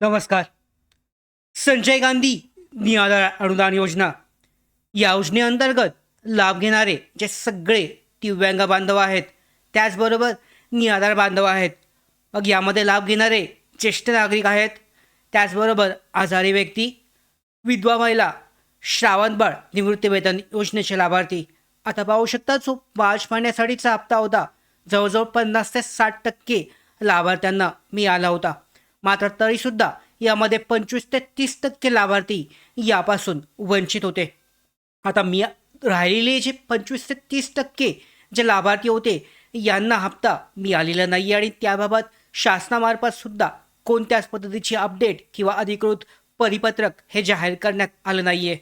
नमस्कार. संजय गांधी निराधार अनुदान योजना या योजनेअंतर्गत लाभ घेणारे जे सगळे दिव्यांग बांधव आहेत, त्याचबरोबर निराधार बांधव आहेत. मग यामध्ये लाभ घेणारे ज्येष्ठ नागरिक आहेत, त्याचबरोबर आजारी व्यक्ती, विधवा महिला, श्रावणबाळ निवृत्तीवेतन योजनेचे लाभार्थी. आता पाहू शकता, जो मार्च महिन्यासाठीचा हप्ता होता, जवळजवळ 50 ते 60% लाभार्थ्यांना मिळाला होता. मात्र तरीसुद्धा यामध्ये 25 ते 30% लाभार्थी यापासून वंचित होते. आता राहिलेले जे 25 ते 30% जे लाभार्थी होते, यांना हप्ता मिळालेला नाही आणि त्याबाबत शासनामार्फत सुद्धा कोणत्याच पद्धतीची अपडेट किंवा अधिकृत परिपत्रक हे जाहीर करण्यात आलं नाही आहे.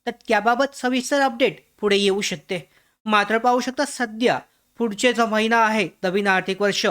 तर त्याबाबत सविस्तर अपडेट पुढे येऊ शकते. मात्र पाहू शकता, सध्या पुढचे जो महिना आहे, नवीन आर्थिक वर्ष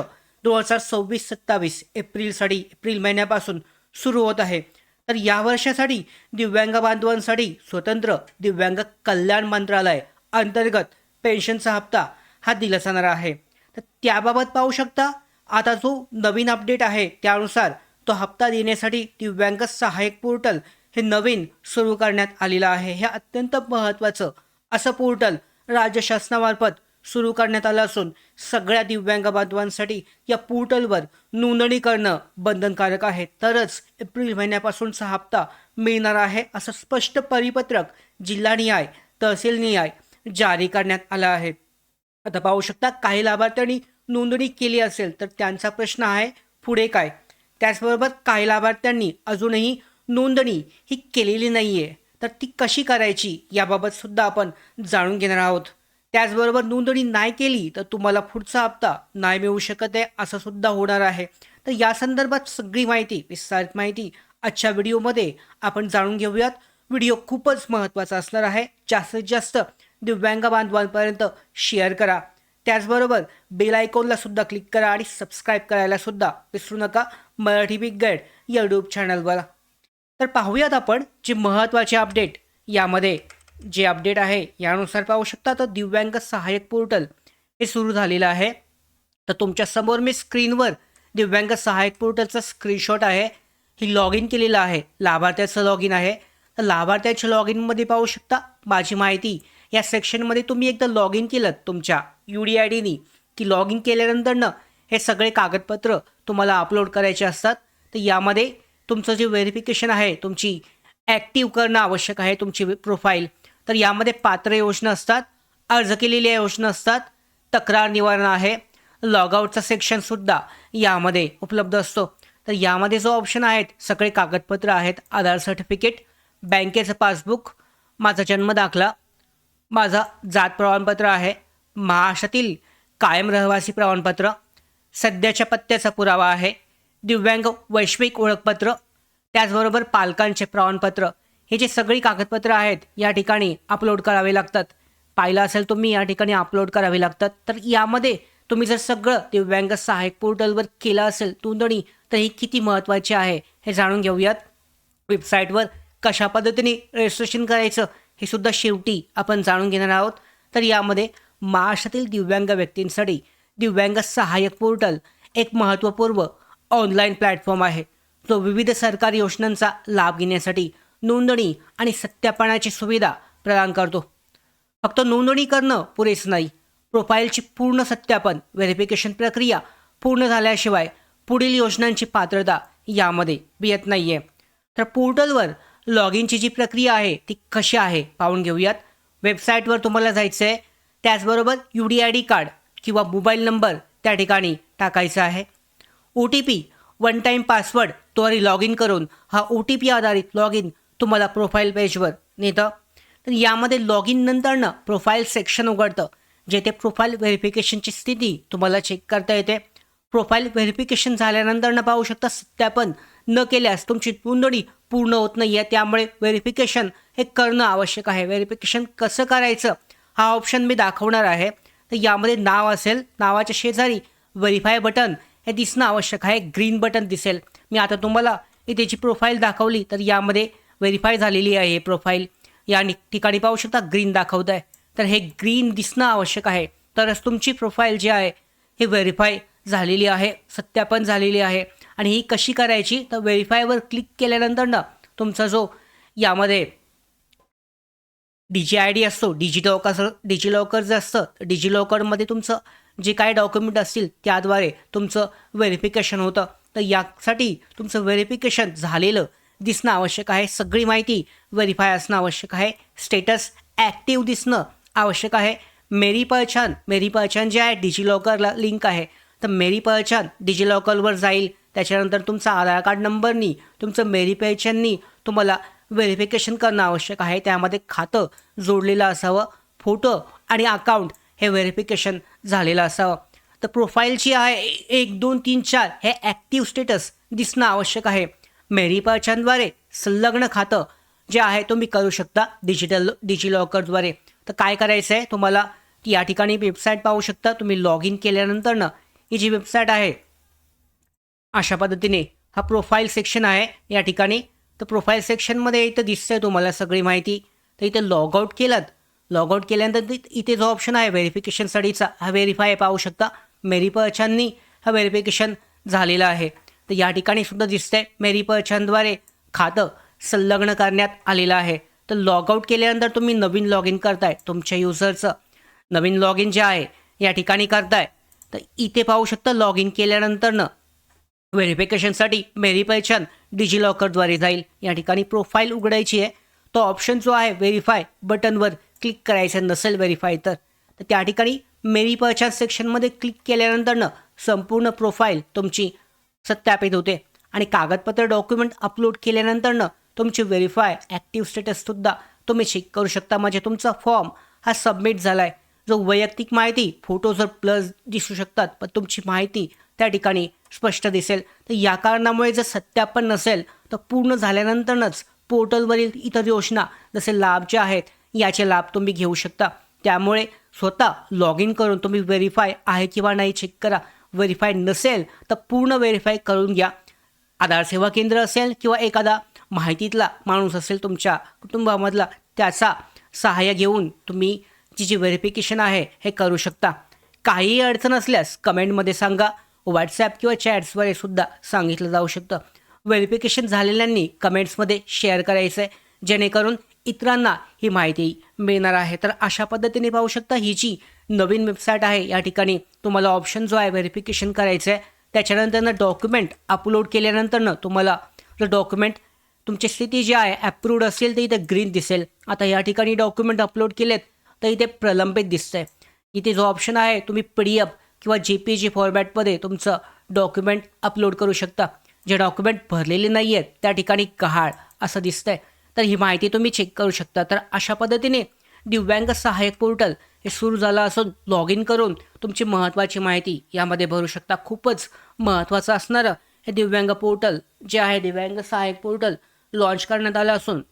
2026-27 एप्रिल महिन्यापासून सुरू होत आहे. तर या वर्षासाठी दिव्यांग बांधवांसाठी स्वतंत्र दिव्यांग कल्याण मंत्रालय अंतर्गत पेन्शनचा हप्ता हा दिला जाणार आहे. तर त्याबाबत पाहू शकता, आता जो नवीन अपडेट आहे त्यानुसार तो हप्ता देण्यासाठी दिव्यांग सहाय्यक पोर्टल हे नवीन सुरू करण्यात आलेलं आहे. हे अत्यंत महत्त्वाचं असं पोर्टल राज्य शासनामार्फत सुरू करण्यात आलं असून सगळ्या दिव्यांग बांधवांसाठी या पोर्टलवर नोंदणी करणं बंधनकारक आहे. तरच एप्रिल महिन्यापासूनचा हप्ता मिळणार आहे, असं स्पष्ट परिपत्रक जिल्हानिहाय तहसीलनिहाय जारी करण्यात आलं आहे. आता पाहू शकता, काही लाभार्थ्यांनी नोंदणी केली असेल तर त्यांचा प्रश्न आहे पुढे काय. त्याचबरोबर काही लाभार्थ्यांनी अजूनही नोंदणी ही केलेली नाही आहे, तर ती कशी करायची याबाबत सुद्धा आपण जाणून घेणार आहोत. त्याचबरोबर नोंदणी नाही केली तर तुम्हाला पुढचा हप्ता नाही मिळू शकत आहे, असं सुद्धा होणार आहे. तर या संदर्भात सगळी माहिती, विस्तारित माहिती आजच्या व्हिडिओमध्ये आपण जाणून घेऊयात. व्हिडिओ खूपच महत्त्वाचा असणार आहे. जास्तीत जास्त दिव्यांग बांधवांपर्यंत शेअर करा. त्याचबरोबर बेल आयकॉनला सुद्धा क्लिक करा आणि सबस्क्राईब करायला सुद्धा विसरू नका मराठी बिग गाईड या यूट्यूब चॅनलवर. तर पाहूयात आपण जे महत्त्वाचे अपडेट. यामध्ये जे अपडेट आहे यानुसार पाहू शकता, तर दिव्यांग सहाय्यक पोर्टल हे सुरू झालेलं आहे. तर तुमच्या समोर मी स्क्रीनवर दिव्यांग सहाय्यक पोर्टलचा स्क्रीनशॉट आहे. ही लॉग इन केलेलं आहे, लाभार्थ्याचं लॉग इन आहे. तर लाभार्थ्याच्या लॉग इनमध्ये पाहू शकता माझी माहिती या सेक्शनमध्ये तुम्ही एकदा लॉग इन केलं तुमच्या UDIDनी की लॉग इन केल्यानंतरनं हे सगळे कागदपत्र तुम्हाला अपलोड करायचे असतात. तर यामध्ये तुमचं जे व्हेरिफिकेशन आहे, तुमची ॲक्टिव्ह करणं आवश्यक आहे, तुमची प्रोफाईल. तर यामध्ये पात्र योजना असतात, अर्ज केलेल्या योजना असतात, तक्रार निवारण आहे, लॉगआउटचा सेक्शनसुद्धा यामध्ये उपलब्ध असतो. तर यामध्ये जो ऑप्शन आहेत, सगळे कागदपत्र आहेत, आधार सर्टिफिकेट, बँकेचं पासबुक, माझा जन्मदाखला, माझा जात प्रमाणपत्र आहे, महाराष्ट्रातील कायम रहिवासी प्रमाणपत्र, सध्याच्या पत्त्याचा पुरावा आहे, दिव्यांग वैश्विक ओळखपत्र, त्याचबरोबर पालकांचे प्रमाणपत्र. हे जे सगळी कागदपत्र आहेत या ठिकाणी अपलोड करावे लागतात. पाहिलं असेल तुम्ही, या ठिकाणी अपलोड करावे लागतात. तर यामध्ये तुम्ही जर सगळं दिव्यांग सहाय्यक पोर्टलवर केलं असेल नोंदणी, तर ही किती महत्त्वाची आहे हे जाणून घेऊयात. वेबसाईटवर कशा पद्धतीने रजिस्ट्रेशन करायचं हे सुद्धा शेवटी आपण जाणून घेणार आहोत. तर यामध्ये महाराष्ट्रातील दिव्यांग व्यक्तींसाठी दिव्यांग सहाय्यक पोर्टल एक महत्त्वपूर्ण ऑनलाईन प्लॅटफॉर्म आहे, जो विविध सरकारी योजनांचा लाभ घेण्यासाठी नोंदणी आणि सत्यापनाची सुविधा प्रदान करतो. फक्त नोंदणी करणं पुरेसं नाही, प्रोफाईलची पूर्ण सत्यापन, व्हेरिफिकेशन प्रक्रिया पूर्ण झाल्याशिवाय पुढील योजनांची पात्रता यामध्ये येत नाही आहे. तर पोर्टलवर लॉग इनची जी प्रक्रिया आहे ती कशी आहे पाहून घेऊयात. वेबसाईटवर तुम्हाला जायचं आहे, त्याचबरोबर UDID कार्ड किंवा मोबाईल नंबर त्या ठिकाणी टाकायचा आहे. OTP, वन टाईम पासवर्ड द्वारे लॉग इन करून हा OTP आधारित लॉग इन तुम्हाला प्रोफाईल पेजवर नेतं. तर यामध्ये लॉग इन नंतरनं प्रोफाईल सेक्शन उघडतं, जेथे प्रोफाईल व्हेरिफिकेशनची स्थिती तुम्हाला चेक करता येते. प्रोफाईल व्हेरिफिकेशन झाल्यानंतरनं पाहू शकता, सत्यापन न केल्यास तुमची नोंदणी पूर्ण होत नाही आहे. त्यामुळे व्हेरिफिकेशन हे करणं आवश्यक आहे. व्हेरिफिकेशन कसं करायचं हा ऑप्शन मी दाखवणार आहे. तर यामध्ये नाव असेल, नावाच्या शेजारी व्हेरीफाय बटन हे दिसणं आवश्यक आहे, ग्रीन बटन दिसेल. मी आता तुम्हाला इथे जी प्रोफाईल दाखवली तर यामध्ये व्हेरीफाय झालेली आहे प्रोफाईल. या ठिकाणी पाहू शकता ग्रीन दाखवत आहे. तर हे ग्रीन दिसणं आवश्यक आहे, तरच तुमची प्रोफाईल जी आहे हे व्हेरीफाय झालेली आहे, सत्यापन झालेली आहे आणि ही कशी करायची तर व्हेरीफायवर क्लिक केल्यानंतर तुमचा जो यामध्ये DGID असतो, डिजिलॉकर जे असतं, डिजिलॉकरमध्ये तुमचं जे काही डॉक्युमेंट असतील त्याद्वारे तुमचं व्हेरिफिकेशन होतं. तर यासाठी तुमचं व्हेरिफिकेशन झालेलं दिसणं आवश्यक आहे. सगळी माहिती व्हेरीफाय असणं आवश्यक आहे. स्टेटस ॲक्टिव्ह दिसणं आवश्यक आहे. मेरी पहचान जे आहे डिजिलॉकरला लिंक आहे. तर मेरी पहचान डिजिलॉकरवर जाईल. त्याच्यानंतर तुमचा आधार कार्ड नंबरनी तुमचं मेरी पहचाननी तुम्हाला व्हेरिफिकेशन करणं आवश्यक आहे. त्यामध्ये खातं जोडलेलं असावं, फोटो आणि अकाउंट हे व्हेरिफिकेशन झालेलं असावं. तर प्रोफाईलची आहे 1, 2, 3, 4 हे ॲक्टिव्ह स्टेटस दिसणं आवश्यक आहे. मेरी पहचानद्वारे संलग्न खातं जे आहे तुम्ही करू शकता डिजिलॉकरद्वारे. तर काय करायचं आहे तुम्हाला, या ठिकाणी वेबसाईट पाहू शकता. तुम्ही लॉग इन केल्यानंतर ही जी वेबसाईट आहे अशा पद्धतीने हा प्रोफाईल सेक्शन आहे या ठिकाणी. तर प्रोफाईल सेक्शनमध्ये इथं दिसतंय तुम्हाला सगळी माहिती. तर इथे लॉगआउट केल्यानंतर इथे जो ऑप्शन आहे व्हेरिफिकेशनसाठीचा हा व्हेरीफाय पाहू शकता. मेरी पहचाननी हा व्हेरिफिकेशन झालेला आहे. तर या ठिकाणी सुद्धा दिसतंय मेरी पहचानद्वारे खातं संलग्न करण्यात आलेलं आहे. तर लॉगआउट केल्यानंतर तुम्ही नवीन लॉग इन करताय, तुमच्या युजरचं नवीन लॉग इन जे आहे या ठिकाणी करताय. तर इथे पाहू शकता लॉग इन केल्यानंतरनं व्हेरिफिकेशनसाठी मेरी पहचान डिजिलॉकरद्वारे जाईल. या ठिकाणी प्रोफाईल उघडायची आहे. तो ऑप्शन जो आहे व्हेरीफाय बटनवर क्लिक करायचं नसेल व्हेरीफाय तर त्या ठिकाणी मेरी पहचान सेक्शनमध्ये क्लिक केल्यानंतरनं संपूर्ण प्रोफाईल तुमची सत्यापित होते आणि कागदपत्र डॉक्युमेंट अपलोड केल्यानंतरनं तुमची व्हेरीफाय ॲक्टिव्ह स्टेटससुद्धा तुम्ही चेक करू शकता. म्हणजे तुमचा फॉर्म हा सबमिट झाला आहे. जो वैयक्तिक माहिती फोटो जर प्लस दिसू शकतात पण तुमची माहिती त्या ठिकाणी स्पष्ट दिसेल. तर या कारणामुळे जर सत्यापन नसेल तर पूर्ण झाल्यानंतरच पोर्टलवरील इतर योजना जसे लाभ जे आहेत याचे लाभ तुम्ही घेऊ शकता. त्यामुळे स्वतः लॉग इन करून तुम्ही व्हेरीफाय आहे किंवा नाही चेक करा. व्हेरीफाय नसेल तर पूर्ण व्हेरीफाय करून घ्या. आधार सेवा केंद्र असेल किंवा एखादा माहितीतला माणूस असेल तुमच्या कुटुंबामधला त्याचा सहाय्य घेऊन तुम्ही जी व्हेरिफिकेशन आहे हे करू शकता. काहीही अडचण असल्यास कमेंटमध्ये सांगा. व्हॉट्सॲप किंवा चॅट्सद्वारे सुद्धा सांगितलं जाऊ शकतं. व्हेरिफिकेशन झालेल्यांनी कमेंट्समध्ये शेअर करायचं आहे जेणेकरून इतरांना ही माहिती मिळणार आहे. तर अशा पद्धतीने पाहू शकता ही जी नवीन वेबसाईट आहे या ठिकाणी तुम्हाला ऑप्शन जो आहे व्हेरिफिकेशन करायचं आहे. त्याच्यानंतरनं डॉक्युमेंट अपलोड केल्यानंतरनं तुम्हाला जर डॉक्युमेंट तुमची स्थिती जी आहे ॲप्रूव्ड असेल तर इथे ग्रीन दिसेल. आता या ठिकाणी डॉक्युमेंट अपलोड केलेत तर इथे प्रलंबित दिसतंय. इथे जो ऑप्शन आहे तुम्ही PDF किंवा JPG फॉर्मॅटमध्ये तुमचं डॉक्युमेंट अपलोड करू शकता. जे डॉक्युमेंट भरलेले नाही आहेत त्या ठिकाणी गहाळ असं दिसतंय. तर ही माहिती तुम्ही चेक करू शकता. तर अशा पद्धतीने दिव्यांग सहाय्यक पोर्टल हे सुरू झालं असून लॉग इन करून तुमची महत्त्वाची माहिती यामध्ये भरू शकता. खूपच महत्त्वाचं असणारं हे दिव्यांग पोर्टल जे आहे दिव्यांग सहाय्यक पोर्टल लॉन्च करण्यात आलं असून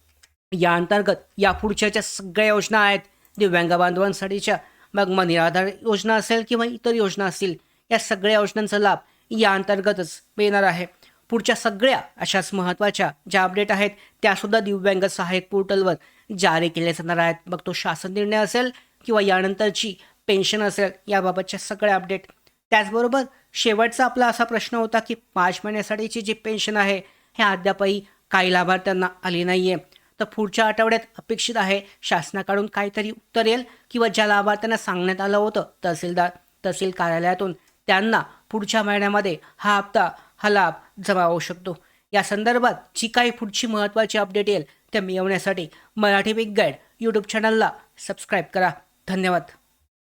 या अंतर्गत या पुढच्या ज्या सगळ्या योजना आहेत दिव्यांग बांधवांसाठीच्या मग निराधार योजना असेल किंवा इतर योजना असतील या सगळ्या योजनांचा लाभ या अंतर्गतच मिळणार आहे. पुढच्या सगळ्या अशाच महत्त्वाच्या ज्या अपडेट आहेत त्यासुद्धा दिव्यांग सहाय्यक पोर्टलवर जारी केल्या जाणार आहेत. मग तो शासन निर्णय असेल किंवा यानंतरची पेन्शन असेल याबाबतच्या सगळ्या अपडेट. त्याचबरोबर शेवटचा आपला असा प्रश्न होता की 5 महिन्यासाठीची जी पेन्शन आहे हे अद्यापही काही लाभार्थ्यांना आली नाही आहे. तर पुढच्या आठवड्यात अपेक्षित आहे शासनाकडून काहीतरी उत्तर येईल किंवा ज्या लाभार्थ्यांना सांगण्यात आलं होतं तहसील कार्यालयातून त्यांना पुढच्या महिन्यामध्ये हा लाभ जमा होऊ शकतो. या संदर्भात जी काही पुढची महत्त्वाची अपडेट येईल ते मिळवण्यासाठी मराठी बिग गाईड यूट्यूब चॅनलला सबस्क्राईब करा. धन्यवाद.